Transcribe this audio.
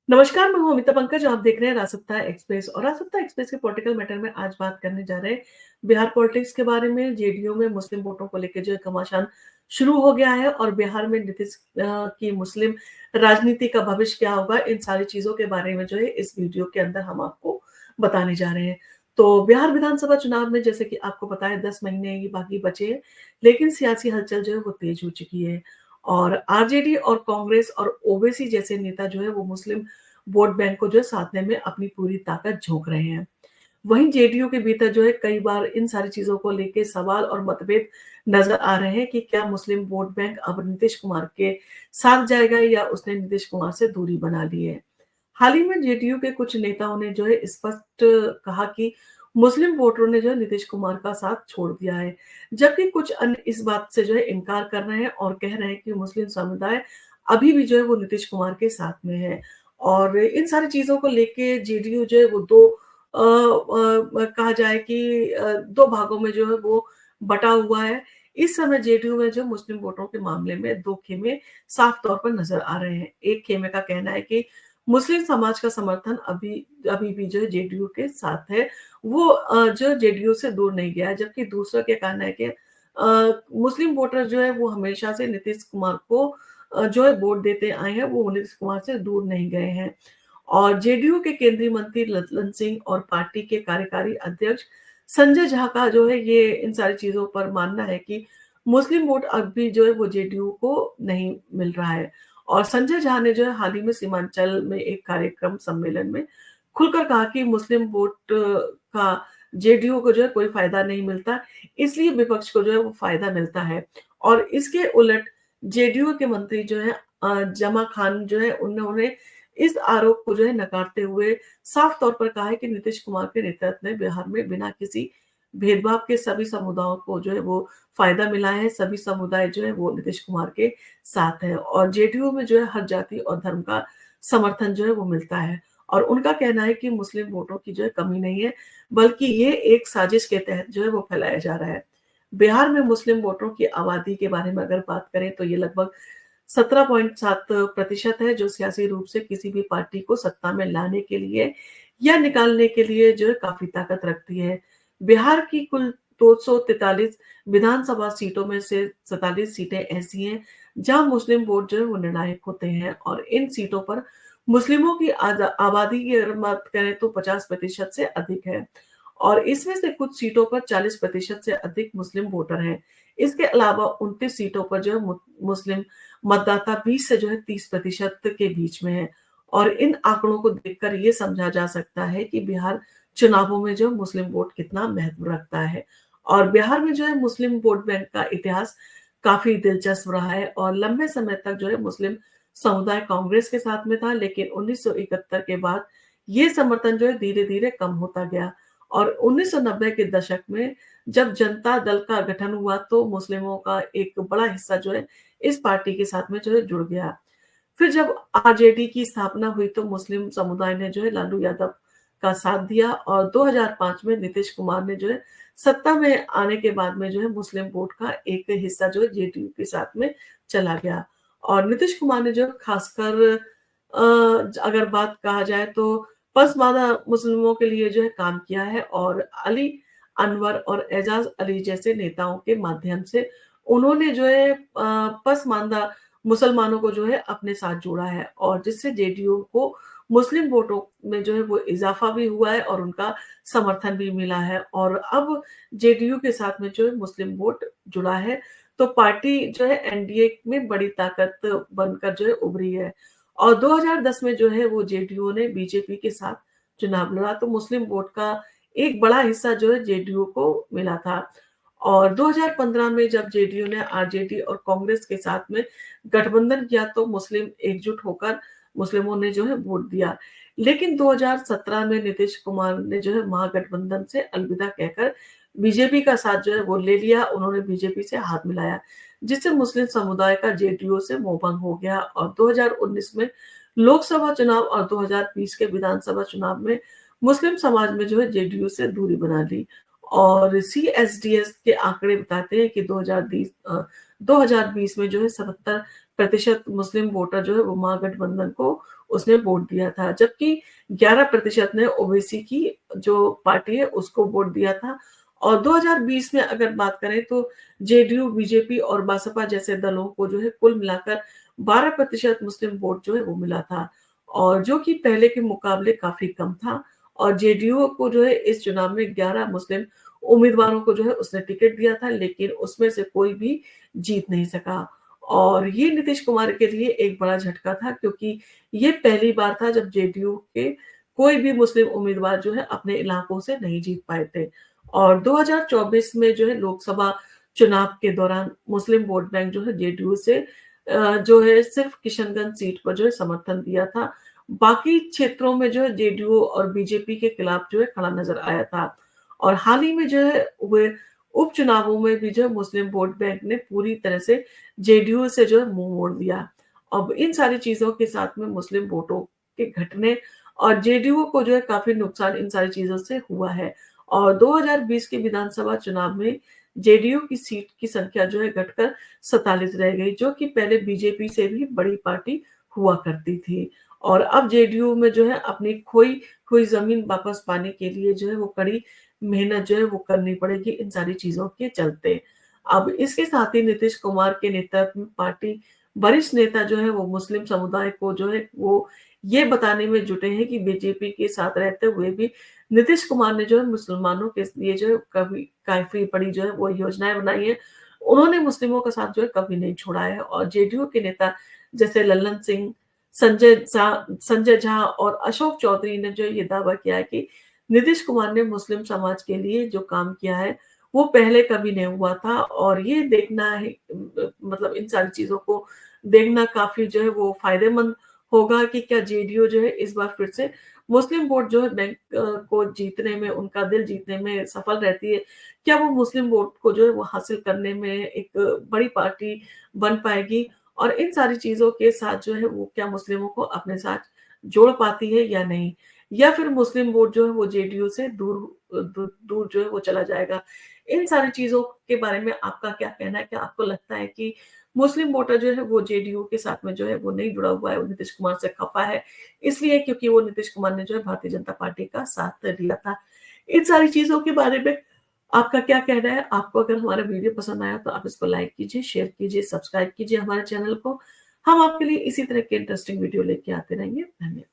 नमस्कार, मैं हूँ अमिता पंकज, आप देख रहे हैं रासत्ता एक्सप्रेस और रासत्ता एक्सप्रेस के पॉलिटिकल मैटर में आज बात करने जा रहे हैं बिहार पॉलिटिक्स के बारे में। जेडीयू में मुस्लिम वोटों को लेके जो है घमासान शुरू हो गया है और बिहार में नीतीश की मुस्लिम राजनीति का भविष्य क्या होगा, इन सारी चीज़ों के बारे में जो है इस वीडियो के अंदर हम आपको बताने जा रहे हैं। तो बिहार विधानसभा चुनाव में जैसे कि आपको पता है 10 महीने ही बाकी बचे हैं, लेकिन सियासी हलचल जो है वो तेज हो चुकी है और आरजेडी और कांग्रेस और ओवैसी जैसे नेता जो है वो मुस्लिम वोट बैंक को जो है साधने में अपनी पूरी ताकत झोंक रहे हैं। वहीं जेडीयू के भीतर जो है कई बार इन सारी चीजों को लेके सवाल और मतभेद नजर आ रहे हैं कि क्या मुस्लिम वोट बैंक अब नीतीश कुमार के साथ जाएगा या उसने नीतीश कुमार से दूरी बना ली है। हाल ही में जेडीयू के कुछ नेताओं ने जो है स्पष्ट कहा कि मुस्लिम वोटरों ने जो है नीतीश कुमार का साथ छोड़ दिया है, जबकि कुछ अन्य इस बात से जो है इनकार कर रहे हैं और कह रहे हैं कि मुस्लिम समुदाय अभी भी जो है वो नीतीश कुमार के साथ में है। और इन सारी चीजों को लेके जेडीयू जो है वो दो कहा जाए कि दो भागों में जो है वो बटा हुआ है। इस समय जेडीयू में जो मुस्लिम वोटरों के मामले में दो खेमे साफ तौर पर नजर आ रहे हैं। एक खेमे का कहना है कि मुस्लिम समाज का समर्थन अभी अभी भी जो है जेडीयू के साथ है, वो जो जेडीयू से दूर नहीं गया है, जबकि दूसरा क्या कहना है कि मुस्लिम वोटर जो है वो हमेशा से नीतीश कुमार को जो है वोट देते आए हैं, वो नीतीश कुमार से दूर नहीं गए हैं। और जेडीयू के केंद्रीय मंत्री लल्लन सिंह और पार्टी के कार्यकारी अध्यक्ष संजय झा का जो है ये इन सारी चीजों पर मानना है कि मुस्लिम वोट अब भी जो है वो जेडीयू को नहीं मिल रहा है। और संजय झा ने जो है हाल ही में सीमांचल में एक कार्यक्रम सम्मेलन में खुलकर कहा कि मुस्लिम वोट का जेडीयू को जो है कोई फायदा नहीं मिलता, इसलिए विपक्ष को जो है वो फायदा मिलता है। और इसके उलट जेडीयू के मंत्री जो है जमा खान जो है उन्होंने इस आरोप को जो है नकारते हुए साफ तौर पर कहा है कि नीतीश कुमार के नेतृत्व में बिहार में बिना किसी भेदभाव के सभी समुदायों को जो है वो फायदा मिला है, सभी समुदाय जो है वो नीतीश कुमार के साथ है और जेडीयू में जो है हर जाति और धर्म का समर्थन जो है वो मिलता है। और उनका कहना है कि मुस्लिम वोटों की जो है कमी नहीं है, बल्कि ये एक साजिश के तहत जो है वो फैलाया जा रहा है। बिहार में मुस्लिम वोटरों की आबादी के बारे में अगर बात करें तो ये लगभग 17.7% है, जो सियासी रूप से किसी भी पार्टी को सत्ता में लाने के लिए या निकालने के लिए जो है काफी ताकत रखती है। बिहार की कुल 243 विधानसभा सीटों में से 47 सीटें ऐसी हैं जहां मुस्लिम वोट जो है वो निर्णायक होते हैं और इन सीटों पर मुस्लिमों की आबादी की अगर बात करें तो 50% से अधिक है और इसमें से कुछ सीटों पर 40% से अधिक मुस्लिम वोटर हैं। इसके अलावा 29 सीटों पर जो है मुस्लिम मतदाता 20 से जो है 30% के बीच में है और इन आंकड़ों को देखकर ये समझा जा सकता है कि बिहार चुनावों में जो मुस्लिम वोट कितना महत्व रखता है। और बिहार में जो है मुस्लिम वोट बैंक का इतिहास काफी दिलचस्प रहा है और लंबे समय तक जो है मुस्लिम समुदाय कांग्रेस के साथ में था, लेकिन 1971 के बाद ये समर्थन जो है धीरे धीरे कम होता गया और 1990 के दशक में जब जनता दल का गठन हुआ तो मुस्लिमों का एक बड़ा हिस्सा जो है इस पार्टी के साथ में जो है जुड़ गया। फिर जब आरजेडी की स्थापना हुई तो मुस्लिम समुदाय ने जो है लालू यादव का साथ दिया और 2005 में नीतीश कुमार ने जो है सत्ता में आने के बाद में जो है मुस्लिम वोट का एक हिस्सा जो है जेडीयू के साथ में चला गया। और नीतीश कुमार ने जो खासकर अगर बात कहा जाए तो पसमानदा मुस्लिमों के लिए जो है काम किया है और अली अनवर और एजाज अली जैसे नेताओं के माध्यम से उन्होंने जो है पसमानदा मुसलमानों को जो है अपने साथ जोड़ा है और जिससे जेडीयू को मुस्लिम वोटों में जो है वो इजाफा भी हुआ है और उनका समर्थन भी मिला है और अब जेडीयू के साथ में जो है मुस्लिम वोट जुड़ा है, तो पार्टी जो है एनडीए में बड़ी ताकत बनकर जो है उभरी है। और 2010 में जो है वो जेडीयू ने बीजेपी के साथ चुनाव लड़ा तो मुस्लिम वोट का एक बड़ा हिस्सा जो है जेडीयू को मिला था। और 2015 में जब जेडीयू ने आरजेडी और कांग्रेस के साथ में गठबंधन किया तो मुस्लिम एकजुट होकर मुस्लिमों ने जो है वोट दिया, लेकिन 2017 में नीतीश कुमार ने जो है महागठबंधन से अलविदा कहकर बीजेपी का साथ जो है वो ले लिया, उन्होंने बीजेपी से हाथ मिलाया, जिससे मुस्लिम समुदाय का जेडीयू से मोहभंग हो गया और 2019 में लोकसभा चुनाव और 2020 के विधानसभा चुनाव में मुस्लिम समाज में जो है जेडीयू से दूरी बना ली। और सीएसडीएस के आंकड़े बताते हैं कि 2020 में जो है 77% मुस्लिम वोटर जो है वो महागठबंधन को उसने वोट दिया था, जबकि 11% ने ओबीसी की जो पार्टी है उसको वोट दिया था। और 2020 में अगर बात करें तो जेडीयू, बीजेपी और बसपा जैसे दलों को जो है कुल मिलाकर 12% मुस्लिम वोट जो है वो मिला था, और जो कि पहले के मुकाबले काफी कम था। और जेडीयू को जो है इस चुनाव में 11 मुस्लिम उम्मीदवारों को जो है उसने टिकट दिया था, लेकिन उसमें से कोई भी जीत नहीं सका। और ये नीतीश कुमार के लिए एक बड़ा झटका था, क्योंकि ये पहली बार था जब जेडीयू के कोई भी मुस्लिम उम्मीदवार जो है अपने इलाकों से नहीं जीत पाए थे। और 2024 में जो है लोकसभा चुनाव के दौरान मुस्लिम वोट बैंक जो है जेडीयू से जो है सिर्फ किशनगंज सीट पर जो है समर्थन दिया था। बाकी क्षेत्रों में जो है जेडीयू और बीजेपी के खिलाफ जो है खड़ा नजर आया था। और हाल ही में जो है हुए उपचुनावों में भी जो है मुस्लिम वोट बैंक ने पूरी तरह से जेडीयू से जो है मुंह मोड़ दिया। अब इन सारी चीजों के साथ में मुस्लिम वोटों के घटने और जेडीयू को जो है काफी नुकसान इन सारी चीजों से हुआ है। और 2020 के विधानसभा चुनाव में जेडीयू की सीट की संख्या जो है घटकर 47 रह गई, जो कि पहले बीजेपी से भी बड़ी पार्टी हुआ करती थी। और अब जेडीयू में जो है अपनी खोई हुई जमीन वापस पाने के लिए जो है वो कड़ी मेहनत जो है वो करनी पड़ेगी इन सारी चीजों के चलते। अब इसके साथ ही नीतीश कुमार के नेतृत्व में पार्टी वरिष्ठ नेता जो है वो मुस्लिम समुदाय को जो है वो ये बताने में जुटे हैं कि बीजेपी के साथ रहते हुए भी नीतीश कुमार ने जो है मुसलमानों के लिए जो है कभी काफी बड़ी जो है वो योजनाएं बनाई है। उन्होंने मुस्लिमों का साथ जो है कभी नहीं छोड़ा है। और जेडीयू के नेता जैसे लल्लन सिंह, संजय झा और अशोक चौधरी ने जो ये दावा किया है कि नीतीश कुमार ने मुस्लिम समाज के लिए जो काम किया है वो पहले कभी नहीं हुआ था। और ये देखना है, मतलब इन सारी चीजों को देखना काफी जो है वो फायदेमंद होगा कि क्या जेडीयू जो है इस बार फिर से मुस्लिम वोट जो है बैंक को जीतने में, उनका दिल जीतने में सफल रहती है। क्या वो मुस्लिम वोट को जो है वो हासिल करने में एक बड़ी पार्टी बन पाएगी, और इन सारी चीजों के साथ जो है वो क्या मुस्लिमों को अपने साथ जोड़ पाती है या नहीं, या फिर मुस्लिम वोट जो है वो जेडीयू से दूर जो है वो चला जाएगा। इन सारी चीजों के बारे में आपका क्या कहना है? क्या आपको लगता है कि मुस्लिम वोटर जो है वो जेडीयू के साथ में जो है वो नहीं जुड़ा हुआ है, वो नीतीश कुमार से खफा है, इसलिए क्योंकि वो नीतीश कुमार ने जो है भारतीय जनता पार्टी का साथ दिया था? इन सारी चीजों के बारे में आपका क्या कहना है? आपको अगर हमारा वीडियो पसंद आया तो आप इसको लाइक कीजिए, शेयर कीजिए, सब्सक्राइब कीजिए हमारे चैनल को। हम आपके लिए इसी तरह के इंटरेस्टिंग वीडियो लेके आते रहेंगे। धन्यवाद।